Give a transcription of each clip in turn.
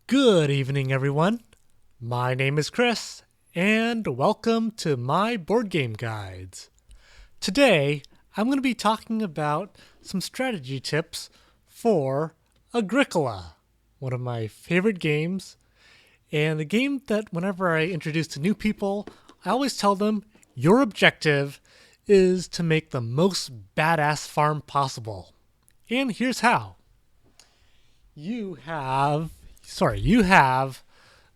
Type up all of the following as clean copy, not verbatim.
Good evening, everyone. My name is Chris, and welcome to my board game guides. Today, I'm going to be talking about some strategy tips for Agricola, one of my favorite games, and a game that whenever I introduce to new people, I always tell them your objective is to make the most badass farm possible. And here's how. You have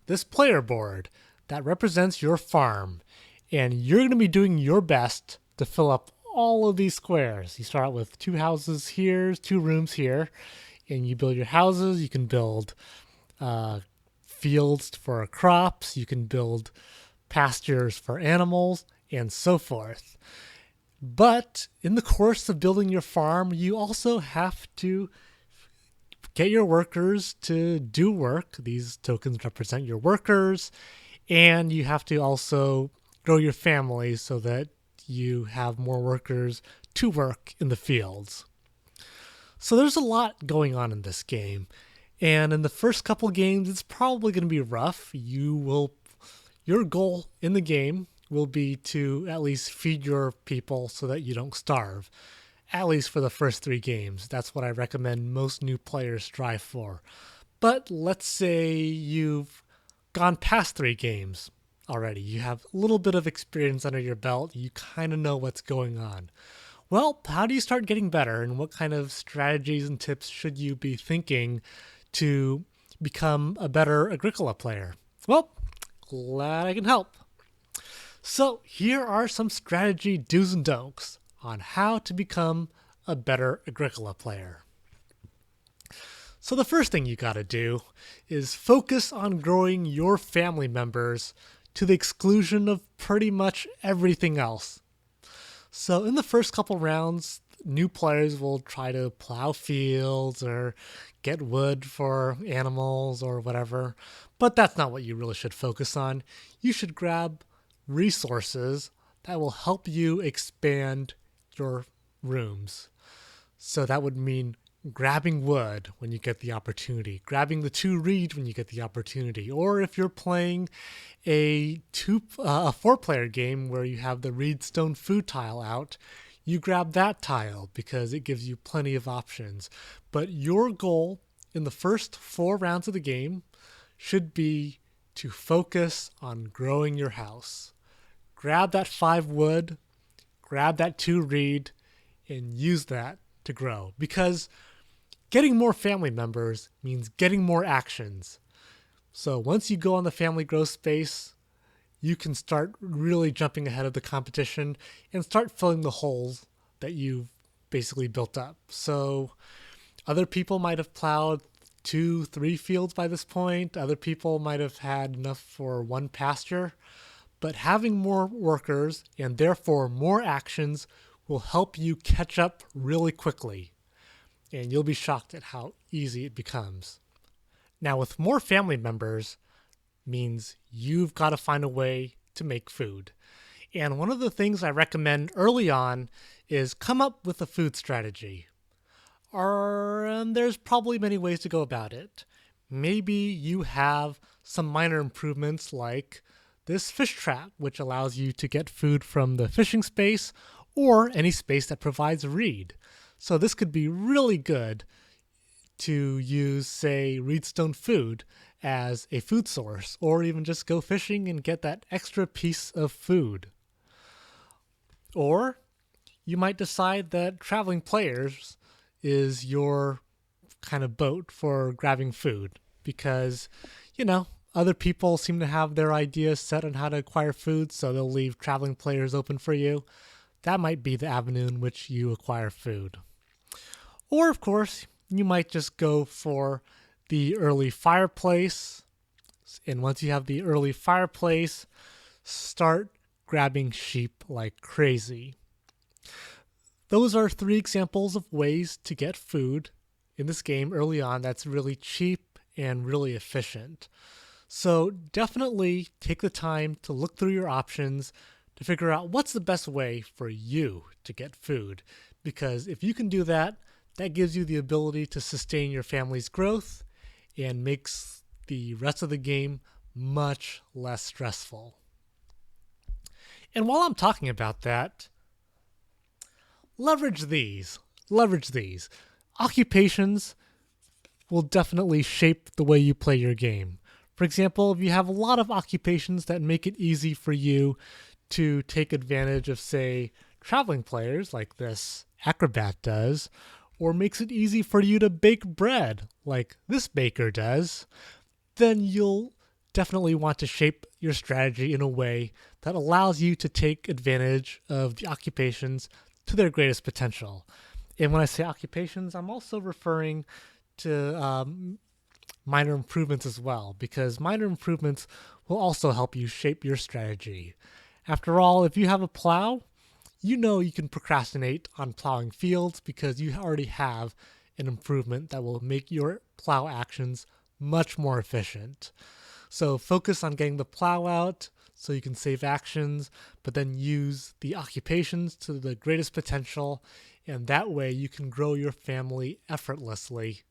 this player board that represents your farm, and you're going to be doing your best to fill up all of these squares. You start out with two houses here, two rooms here, and you build your houses. You can build fields for crops, you can build pastures for animals, and so forth. But in the course of building your farm, you also have to get your workers to do work. These tokens represent your workers, and you have to also grow your family so that you have more workers to work in the fields. So there's a lot going on in this game, and in the first couple games, it's probably going to be rough. Your goal in the game will be to at least feed your people so that you don't starve. At least for the first 3 games. That's what I recommend most new players strive for. But let's say you've gone past 3 games already. You have a little bit of experience under your belt. You kind of know what's going on. Well, how do you start getting better, and what kind of strategies and tips should you be thinking to become a better Agricola player? Well, glad I can help. So here are some strategy do's and don'ts on how to become a better Agricola player. So the first thing you gotta do is focus on growing your family members to the exclusion of pretty much everything else. So in the first couple rounds, new players will try to plow fields or get wood for animals or whatever, but that's not what you really should focus on. You should grab resources that will help you expand your rooms. So that would mean grabbing wood when you get the opportunity, grabbing the 2 reed when you get the opportunity, or if you're playing a 4-player game where you have the reed stone food tile out, you grab that tile because it gives you plenty of options. But your goal in the first 4 rounds of the game should be to focus on growing your house. Grab that 5 wood, grab that 2 reed, and use that to grow. Because getting more family members means getting more actions. So once you go on the family growth space, you can start really jumping ahead of the competition and start filling the holes that you've basically built up. So other people might have plowed 2, 3 fields by this point. Other people might have had enough for 1 pasture. But having more workers and therefore more actions will help you catch up really quickly. And you'll be shocked at how easy it becomes. Now, with more family members means you've got to find a way to make food. And one of the things I recommend early on is come up with a food strategy. There's probably many ways to go about it. Maybe you have some minor improvements like this fish trap, which allows you to get food from the fishing space or any space that provides reed. So this could be really good to use, say, reedstone food as a food source, or even just go fishing and get that extra piece of food. Or you might decide that traveling players is your kind of boat for grabbing food because, other people seem to have their ideas set on how to acquire food, so they'll leave traveling players open for you. That might be the avenue in which you acquire food. Or, of course, you might just go for the early fireplace. And once you have the early fireplace, start grabbing sheep like crazy. Those are 3 examples of ways to get food in this game early on that's really cheap and really efficient. So definitely take the time to look through your options to figure out what's the best way for you to get food. Because if you can do that, that gives you the ability to sustain your family's growth and makes the rest of the game much less stressful. And while I'm talking about that, leverage these. Leverage these. Occupations will definitely shape the way you play your game. For example, if you have a lot of occupations that make it easy for you to take advantage of, say, traveling players like this acrobat does, or makes it easy for you to bake bread like this baker does, then you'll definitely want to shape your strategy in a way that allows you to take advantage of the occupations to their greatest potential. And when I say occupations, I'm also referring to minor improvements as well, because minor improvements will also help you shape your strategy. After all, if you have a plow, you know you can procrastinate on plowing fields because you already have an improvement that will make your plow actions much more efficient. So focus on getting the plow out so you can save actions, but then use the occupations to the greatest potential, and that way you can grow your family effortlessly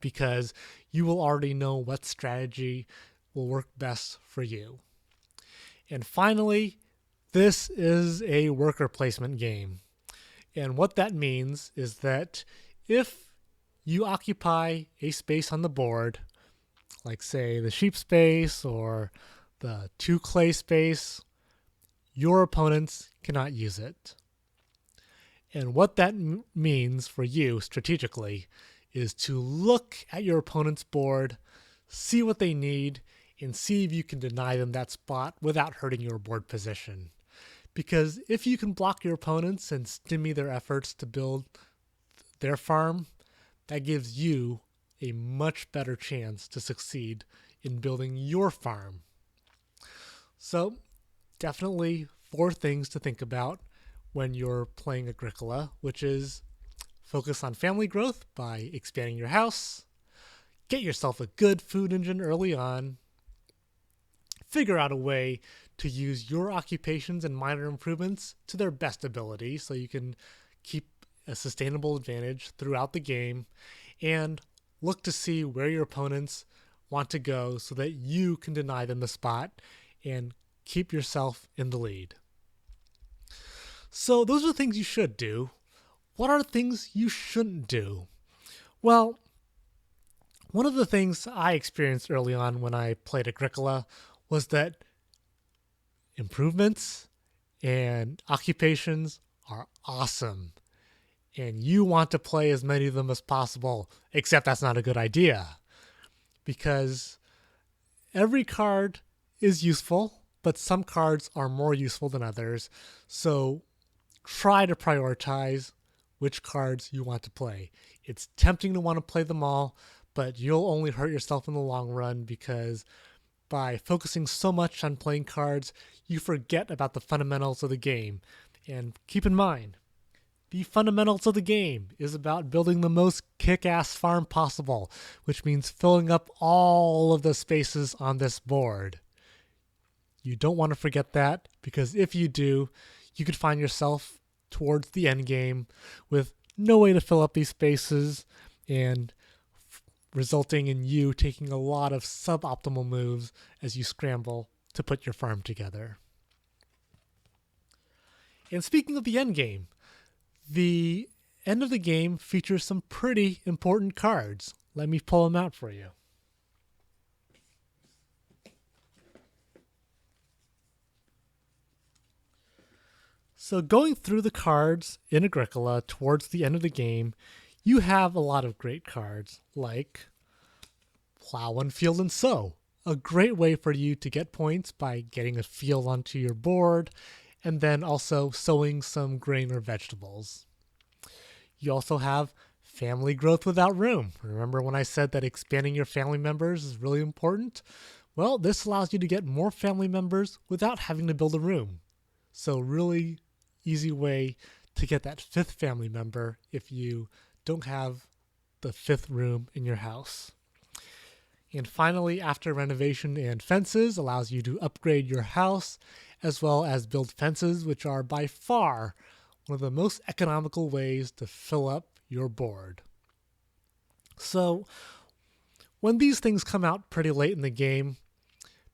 because you will already know what strategy will work best for you. And finally, this is a worker placement game. And what that means is that if you occupy a space on the board, like say the sheep space or the 2 clay space, your opponents cannot use it. And what that means for you strategically is to look at your opponent's board, see what they need, and see if you can deny them that spot without hurting your board position. Because if you can block your opponents and stymie their efforts to build their farm, that gives you a much better chance to succeed in building your farm. So, definitely 4 things to think about when you're playing Agricola, which is focus on family growth by expanding your house, get yourself a good food engine early on, figure out a way to use your occupations and minor improvements to their best ability so you can keep a sustainable advantage throughout the game, and look to see where your opponents want to go so that you can deny them the spot and keep yourself in the lead. So those are the things you should do. What are things you shouldn't do? Well, one of the things I experienced early on when I played Agricola was that improvements and occupations are awesome, and you want to play as many of them as possible, except that's not a good idea, because every card is useful, but some cards are more useful than others, so try to prioritize which cards you want to play. It's tempting to want to play them all, but you'll only hurt yourself in the long run because by focusing so much on playing cards, you forget about the fundamentals of the game. And keep in mind, the fundamentals of the game is about building the most kick-ass farm possible, which means filling up all of the spaces on this board. You don't want to forget that, because if you do, you could find yourself towards the end game with no way to fill up these spaces, and resulting in you taking a lot of suboptimal moves as you scramble to put your farm together. And speaking of the end game, the end of the game features some pretty important cards. Let me pull them out for you. So going through the cards in Agricola towards the end of the game, you have a lot of great cards like Plow and Field and Sow, a great way for you to get points by getting a field onto your board and then also sowing some grain or vegetables. You also have Family Growth Without Room. Remember when I said that expanding your family members is really important? Well, this allows you to get more family members without having to build a room. So really easy way to get that 5th family member if you don't have the 5th room in your house. And finally, after renovation and fences allows you to upgrade your house as well as build fences, which are by far one of the most economical ways to fill up your board. So When these things come out pretty late in the game,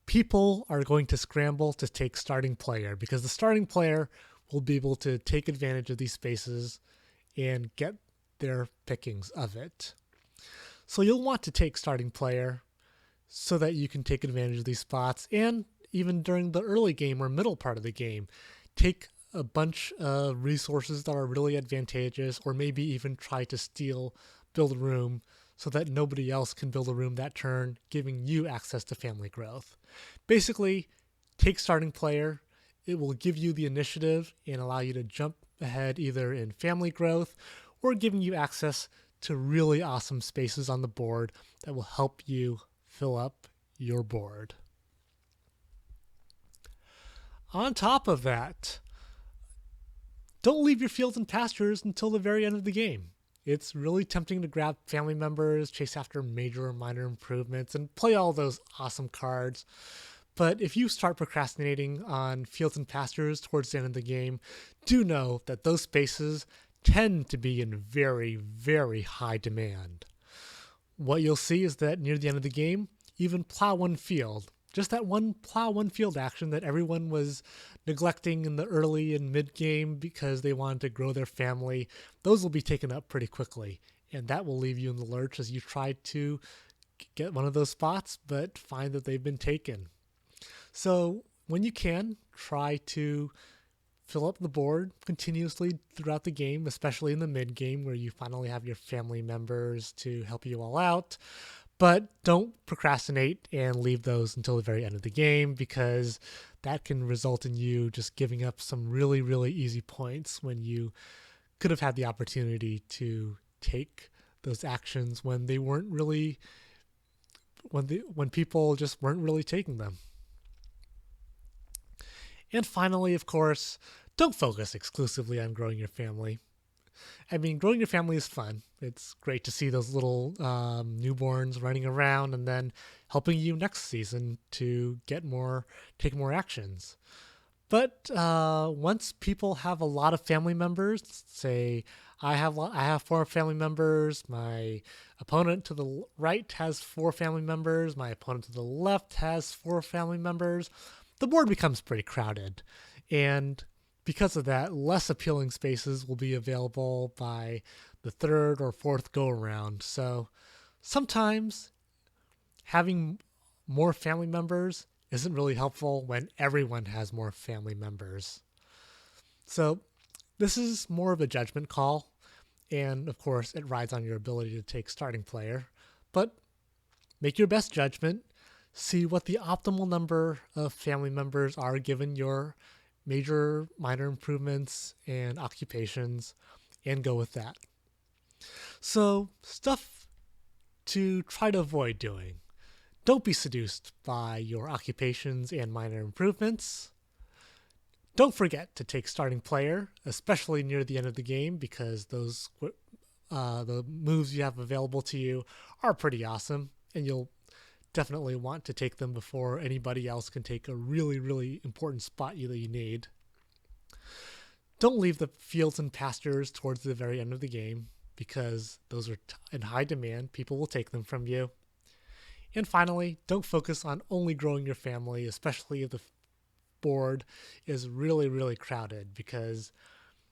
people are going to scramble to take starting player because the starting player will be able to take advantage of these spaces and get their pickings of it. So you'll want to take starting player so that you can take advantage of these spots, and even during the early game or middle part of the game, take a bunch of resources that are really advantageous, or maybe even try to build a room so that nobody else can build a room that turn, giving you access to family growth. Basically, take starting player. It will give you the initiative and allow you to jump ahead either in family growth or giving you access to really awesome spaces on the board that will help you fill up your board. On top of that, don't leave your fields and pastures until the very end of the game. It's really tempting to grab family members, chase after major or minor improvements, and play all those awesome cards. But if you start procrastinating on fields and pastures towards the end of the game, do know that those spaces tend to be in very, very high demand. What you'll see is that near the end of the game, even plow one field, just that one plow one field action that everyone was neglecting in the early and mid game because they wanted to grow their family, those will be taken up pretty quickly. And that will leave you in the lurch as you try to get one of those spots, but find that they've been taken. So when you can, try to fill up the board continuously throughout the game, especially in the mid game where you finally have your family members to help you all out. But don't procrastinate and leave those until the very end of the game, because that can result in you just giving up some really, really easy points when you could have had the opportunity to take those actions when they weren't really, when people just weren't really taking them. And finally, of course, don't focus exclusively on growing your family. I mean, growing your family is fun. It's great to see those little newborns running around and then helping you next season to take more actions. But once people have a lot of family members, say I have 4 family members, my opponent to the right has 4 family members, my opponent to the left has 4 family members, the board becomes pretty crowded. And because of that, less appealing spaces will be available by the 3rd or 4th go around. So sometimes having more family members isn't really helpful when everyone has more family members. So this is more of a judgment call. And of course, it rides on your ability to take starting player. But make your best judgment. See what the optimal number of family members are given your major, minor improvements and occupations, and go with that. So, stuff to try to avoid doing. Don't be seduced by your occupations and minor improvements. Don't forget to take starting player, especially near the end of the game, because those the moves you have available to you are pretty awesome, and you'll definitely want to take them before anybody else can take a really, really important spot that you need. Don't leave the fields and pastures towards the very end of the game, because those are in high demand. People will take them from you. And finally, don't focus on only growing your family, especially if the board is really, really crowded, because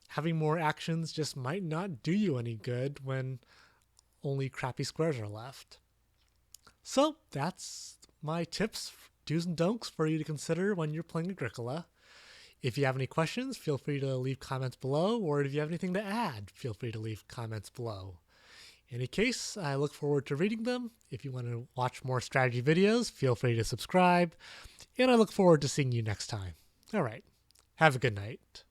having more actions just might not do you any good when only crappy squares are left. So that's my tips, do's and don'ts for you to consider when you're playing Agricola. If you have any questions, feel free to leave comments below, or if you have anything to add, feel free to leave comments below. In any case, I look forward to reading them. If you want to watch more strategy videos, feel free to subscribe, and I look forward to seeing you next time. All right, have a good night.